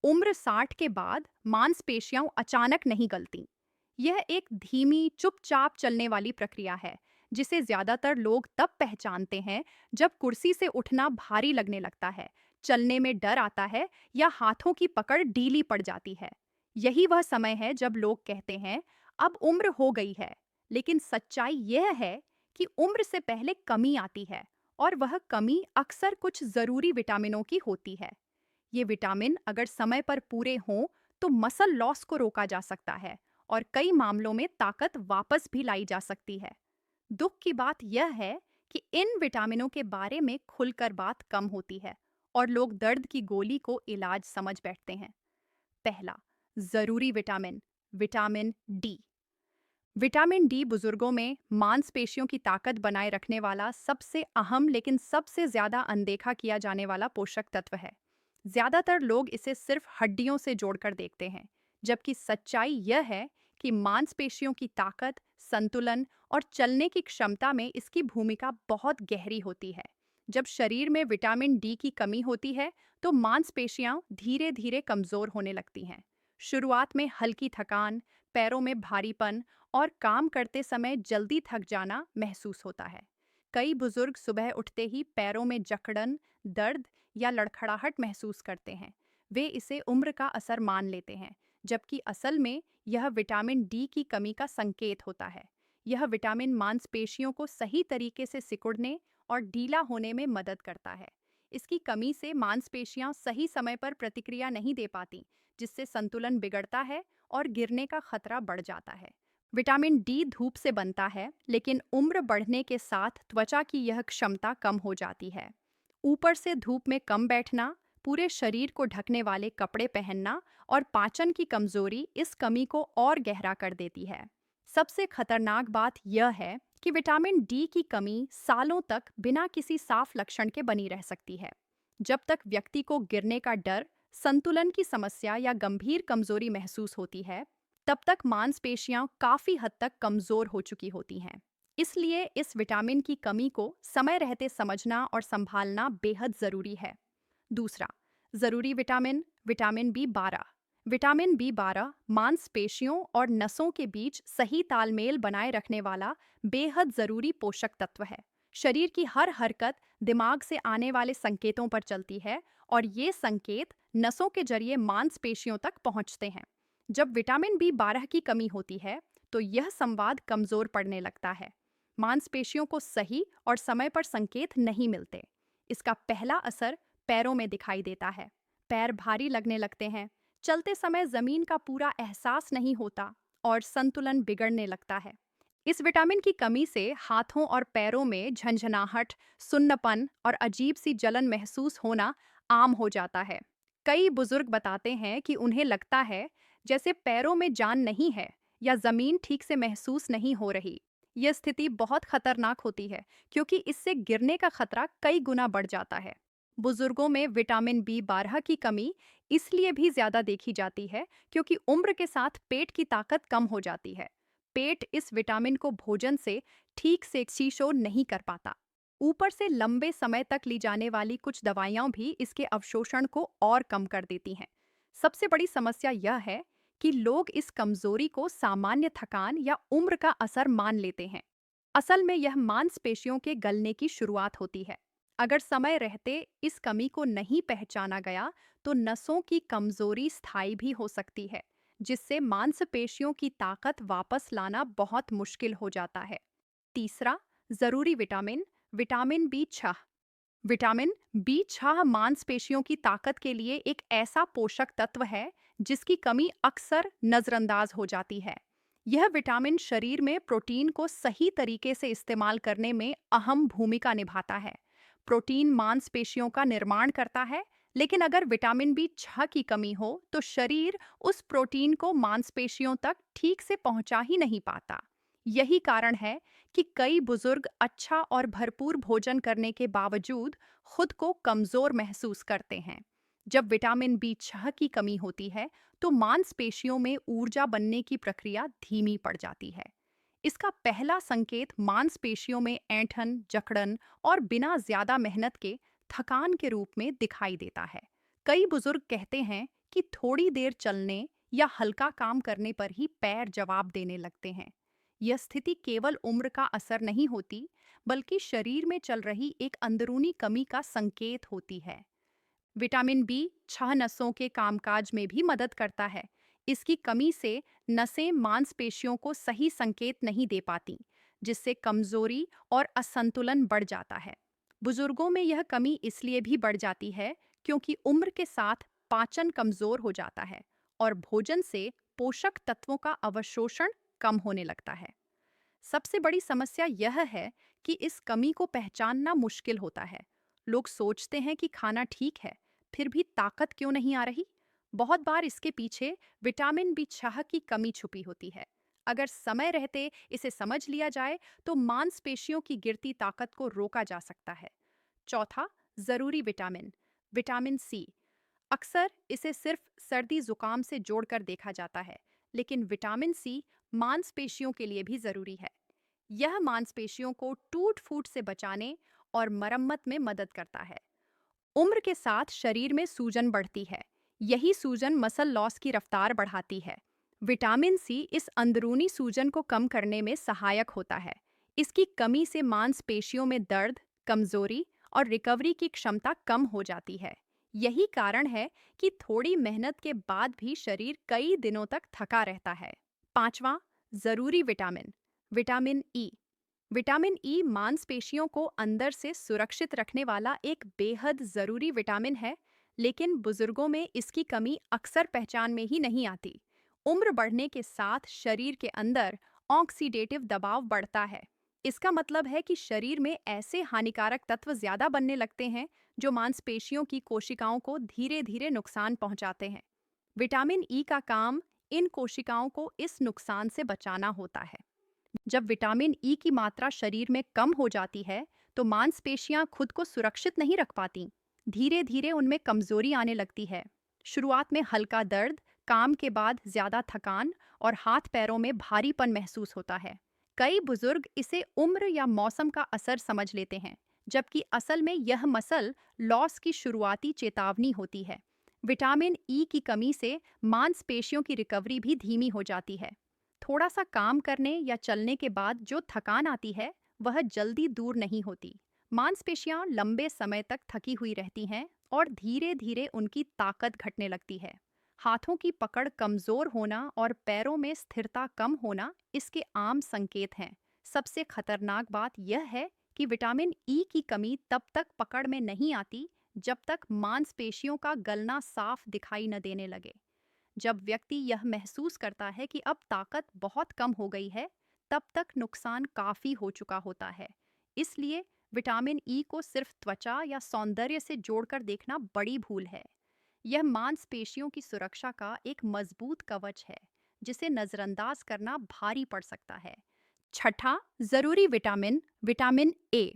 उम्र 60 के बाद मांसपेशियां अचानक नहीं गलती। यह एक धीमी चुपचाप चलने वाली प्रक्रिया है, जिसे ज्यादातर लोग तब पहचानते हैं जब कुर्सी से उठना भारी लगने लगता है, चलने में डर आता है या हाथों की पकड़ ढीली पड़ जाती है। यही वह समय है जब लोग कहते हैं, अब उम्र हो गई है। लेकिन सच्चाई यह है कि उम्र से पहले कमी आती है, और वह कमी अक्सर कुछ जरूरी विटामिनों की होती है। ये विटामिन अगर समय पर पूरे हों तो मसल लॉस को रोका जा सकता है और कई मामलों में ताकत वापस भी लाई जा सकती है। दुख की बात यह है कि इन विटामिनों के बारे में खुलकर बात कम होती है और लोग दर्द की गोली को इलाज समझ बैठते हैं। पहला जरूरी vitamin, vitamin D. Vitamin D बुजुर्गों में मांसपेशियों की ताकत बनाए रखने वाला सबसे अहम लेकिन सबसे ज्यादा अनदेखा किया जाने वाला पोषक तत्व है। ज्यादातर लोग इसे सिर्फ हड्डियों से जोड़कर देखते हैं, जबकि सच्चाई यह है कि मांसपेशियों की ताकत, संतुलन और चलने की क्षमता में इसकी भूमिका बहुत गहरी होती है। जब शरीर में विटामिन डी की कमी होती है, तो मांसपेशियां धीरे धीरे कमजोर होने लगती हैं। शुरुआत में हल्की थकान, पैरों में भारीपन और काम करते समय जल्दी थक जाना महसूस होता है। कई बुजुर्ग सुबह उठते ही पैरों में जकड़न, दर्द या लड़खड़ाहट महसूस करते हैं। वे इसे उम्र का असर मान लेते हैं, जबकि असल में यह विटामिन डी की कमी का संकेत होता है। यह विटामिन मांसपेशियों को सही तरीके से सिकुड़ने और ढीला होने में मदद करता है। इसकी कमी से मांसपेशियां सही समय पर प्रतिक्रिया नहीं दे पाती, जिससे संतुलन बिगड़ता है और गिरने का खतरा बढ़ जाता है। विटामिन डी धूप से बनता है, लेकिन उम्र बढ़ने के साथ त्वचा की यह क्षमता कम हो जाती है। ऊपर से धूप में कम बैठना, पूरे शरीर को ढकने वाले कपड़े पहनना और पाचन की कमजोरी इस कमी को और गहरा कर देती है। सबसे खतरनाक बात यह है कि विटामिन डी की कमी सालों तक बिना किसी साफ लक्षण के बनी रह सकती है। जब तक व्यक्ति को गिरने का डर, संतुलन की समस्या या गंभीर कमजोरी महसूस होती है, तब तक मांसपेशियां काफी हद तक कमजोर हो चुकी होती हैं। इसलिए इस विटामिन की कमी को समय रहते समझना और संभालना बेहद जरूरी है। दूसरा जरूरी vitamin, vitamin B 12। Vitamin B 12 मांसपेशियों और नसों के बीच सही तालमेल बनाए रखने वाला बेहद जरूरी पोषक तत्व है। शरीर की हर हरकत दिमाग से आने वाले संकेतों पर चलती है, और ये संकेत नसों के जरिए मांसपेशियों तक पहुंचते हैं। जब विटामिन बी 12 की कमी होती है, तो यह संवाद कमजोर पड़ने लगता है। मांसपेशियों को सही और समय पर संकेत नहीं मिलते। इसका पहला असर पैरों में दिखाई देता है। पैर भारी लगने लगते हैं, चलते समय जमीन का पूरा एहसास नहीं होता और संतुलन बिगड़ने लगता है। इस विटामिन की कमी से हाथों और पैरों में झंझनाहट, सुन्नपन और अजीब सी जलन महसूस होना आम हो जाता है। कई बुजुर्ग बताते हैं कि उन्हें लगता है जैसे पैरों में जान नहीं है या जमीन ठीक से महसूस नहीं हो रही। यह स्थिति बहुत खतरनाक होती है, क्योंकि इससे गिरने का खतरा कई गुना बढ़ जाता है। बुजुर्गों में विटामिन बी 12 की कमी इसलिए भी ज्यादा देखी जाती है, क्योंकि उम्र के साथ पेट की ताकत कम हो जाती है। पेट इस विटामिन को भोजन से ठीक से सीशो नहीं कर पाता। ऊपर से लंबे समय तक ली जाने वाली कुछ दवाइयां भी इसके अवशोषण को और कम कर देती हैं। सबसे बड़ी समस्या यह है कि लोग इस कमजोरी को सामान्य थकान या उम्र का असर मान लेते हैं। असल में यह मांसपेशियों के गलने की शुरुआत होती है। अगर समय रहते इस कमी को नहीं पहचाना गया, तो नसों की कमजोरी स्थायी भी हो सकती है, जिससे मांसपेशियों की ताकत वापस लाना बहुत मुश्किल हो जाता है। तीसरा जरूरी vitamin, vitamin B 6। Vitamin B 6 मांसपेशियों की ताकत के लिए एक ऐसा पोषक तत्व है जिसकी कमी अक्सर नजरअंदाज हो जाती है। यह विटामिन शरीर में प्रोटीन को सही तरीके से इस्तेमाल करने में अहम भूमिका निभाता है। प्रोटीन मांसपेशियों का निर्माण करता है, लेकिन अगर विटामिन बी 6 की कमी हो तो शरीर उस प्रोटीन को मांसपेशियों तक ठीक से पहुंचा ही नहीं पाता। यही कारण है कि कई बुजुर्ग अच्छा और भरपूर भोजन करने के बावजूद खुद को कमजोर महसूस करते हैं। जब विटामिन बी 6 की कमी होती है, तो मांसपेशियों में ऊर्जा बनने की प्रक्रिया धीमी पड़ जाती है। इसका पहला संकेत मांसपेशियों में ऐंठन, जकड़न और बिना ज्यादा मेहनत के थकान के रूप में दिखाई देता है। कई बुजुर्ग कहते हैं कि थोड़ी देर चलने या हल्का काम करने पर ही पैर जवाब देने लगते हैं। यह स्थिति केवल उम्र का असर नहीं होती, बल्कि शरीर में चल रही एक अंदरूनी कमी का संकेत होती है। विटामिन बी छह नसों के कामकाज में भी मदद करता है। इसकी कमी से नसें मांसपेशियों को सही संकेत नहीं दे पाती, जिससे कमजोरी और असंतुलन बढ़ जाता है। बुजुर्गों में यह कमी इसलिए भी बढ़ जाती है क्योंकि उम्र के साथ पाचन कमजोर हो जाता है और भोजन से पोषक तत्वों का अवशोषण कम होने लगता है। सबसे बड़ी समस्या यह है कि इस कमी को पहचानना मुश्किल होता है। लोग सोचते हैं कि खाना ठीक है, फिर भी ताकत क्यों नहीं आ रही? बहुत बार इसके पीछे विटामिन बी छह की कमी छुपी होती है। अगर समय रहते इसे समझ लिया जाए तो मांसपेशियों की गिरती ताकत को रोका जा सकता है। चौथा, जरूरी विटामिन, विटामिन सी। अक्सर इसे सिर्फ सर्दी जुकाम से जोड़कर देखा जाता है, लेकिन विटामिन सी मांसपेशियों के लिए भी जरूरी है। यह मांसपेशियों को टूट फूट से बचाने और मरम्मत में मदद करता है। उम्र के साथ शरीर में सूजन बढ़ती है। यही सूजन मसल लॉस की रफ्तार बढ़ाती है। विटामिन सी इस अंदरूनी सूजन को कम करने में सहायक होता है। इसकी कमी से मांसपेशियों में दर्द, कमजोरी और रिकवरी की क्षमता कम हो जाती है। यही कारण है कि थोड़ी मेहनत के बाद भी शरीर कई दिनों तक थका रहता है। पांचवा, जरूरी vitamin, vitamin E. Vitamin E मांसपेशियों को अंदर से सुरक्षित रखने वाला एक बेहद जरूरी विटामिन है, लेकिन बुजुर्गों में इसकी कमी अक्सर पहचान में ही नहीं आती। उम्र बढ़ने के साथ शरीर के अंदर ऑक्सीडेटिव दबाव बढ़ता है। इसका मतलब है कि शरीर में ऐसे हानिकारक तत्व ज्यादा बनने लगते हैं जो मांसपेशियों की कोशिकाओं को धीरे धीरे नुकसान पहुंचाते हैं। विटामिन ई का काम इन कोशिकाओं को इस नुकसान से बचाना होता है। जब विटामिन ई की मात्रा शरीर में कम हो जाती है, तो मांसपेशियां खुद को सुरक्षित नहीं रख पाती। धीरे धीरे उनमें कमजोरी आने लगती है। शुरुआत में हल्का दर्द, काम के बाद ज्यादा थकान और हाथ पैरों में भारीपन महसूस होता है। कई बुजुर्ग इसे उम्र या मौसम का असर समझ लेते हैं, जबकि असल में यह मसल लॉस की शुरुआती चेतावनी होती है। विटामिन ई की कमी से मांसपेशियों की रिकवरी भी धीमी हो जाती है। थोड़ा सा काम करने या चलने के बाद जो थकान आती है, वह जल्दी दूर नहीं होती। मांसपेशियां लंबे समय तक थकी हुई रहती हैं और धीरे धीरे उनकी ताकत घटने लगती है। हाथों की पकड़ कमजोर होना और पैरों में स्थिरता कम होना इसके आम संकेत हैं। सबसे खतरनाक बात यह है कि विटामिन ई की कमी तब तक पकड़ में नहीं आती जब तक मांसपेशियों का गलना साफ दिखाई न देने लगे। जब व्यक्ति यह महसूस करता है कि अब ताकत बहुत कम हो गई है, तब तक नुकसान काफी हो चुका होता है। इसलिए विटामिन ई को सिर्फ त्वचा या सौंदर्य से जोड़कर देखना बड़ी भूल है। यह मांसपेशियों की सुरक्षा का एक मजबूत कवच है, जिसे नजरअंदाज करना भारी पड़ सकता है। छठा, जरूरी vitamin, vitamin A.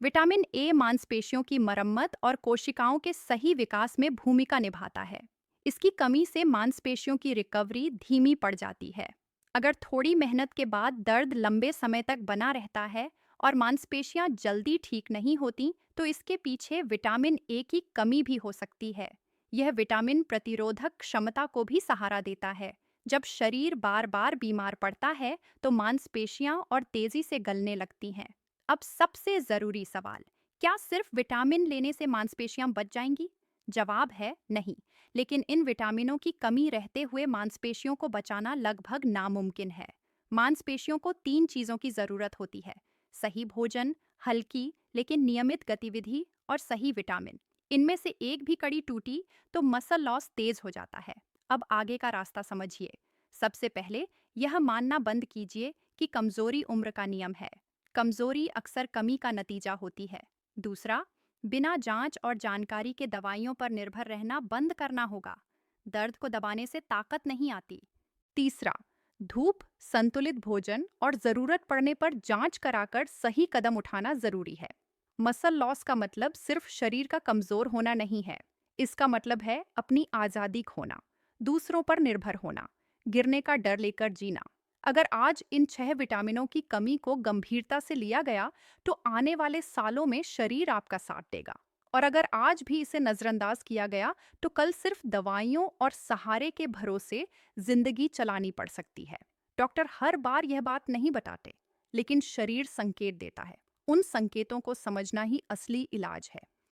Vitamin A मांसपेशियों की मरम्मत और कोशिकाओं के सही विकास में भूमिका निभाता है। इसकी कमी से मांसपेशियों की रिकवरी धीमी पड़ जाती है। अगर थोड़ी मेहनत के बाद दर्द लंबे समय तक बना रहता है और मांसपेशियां जल्दी ठीक नहीं होती, तो इसके पीछे विटामिन ए की कमी भी हो सकती है। यह विटामिन प्रतिरोधक क्षमता को भी सहारा देता है। जब शरीर बार बार बीमार पड़ता है, तो मांसपेशियां और तेजी से गलने लगती हैं। अब सबसे जरूरी सवाल, क्या सिर्फ विटामिन लेने से मांसपेशियां बच जाएंगी? जवाब है नहीं, लेकिन इन विटामिनों की कमी रहते हुए मांसपेशियों को बचाना लगभग नामुमकिन है। मांसपेशियों को तीन चीजों की जरूरत होती है: सही भोजन, हल्की लेकिन नियमित गतिविधि और सही विटामिन। इनमें से एक भी कड़ी टूटी तो मसल लॉस तेज हो जाता है। अब आगे का रास्ता समझिए। सबसे पहले यह मानना बंद कीजिए कि कमजोरी उम्र का नियम है। कमजोरी अक्सर कमी का नतीजा होती है। दूसरा, बिना जांच और जानकारी के दवाइयों पर निर्भर रहना बंद करना होगा। दर्द को दबाने से ताकत नहीं आती। तीसरा, धूप, संतुलित भोजन और जरूरत पड़ने पर जांच कराकर सही कदम उठाना जरूरी है। मसल लॉस का मतलब सिर्फ शरीर का कमजोर होना नहीं है। इसका मतलब है अपनी आजादी खोना, दूसरों पर निर्भर होना, गिरने का डर लेकर जीना। अगर आज इन 6 विटामिनों की कमी को गंभीरता से लिया गया, तो आने वाले सालों में शरीर आपका साथ देगा और अगर आज भी इसे नजरअंदाज किया गया तो कल सिर्फ दवाइयों और सहारे के भरोसे जिंदगी चलानी पड़ सकती है। डॉक्टर हर बार यह बात नहीं बताते, लेकिन शरीर संकेत देता है। उन संकेतों को समझना ही असली इलाज है।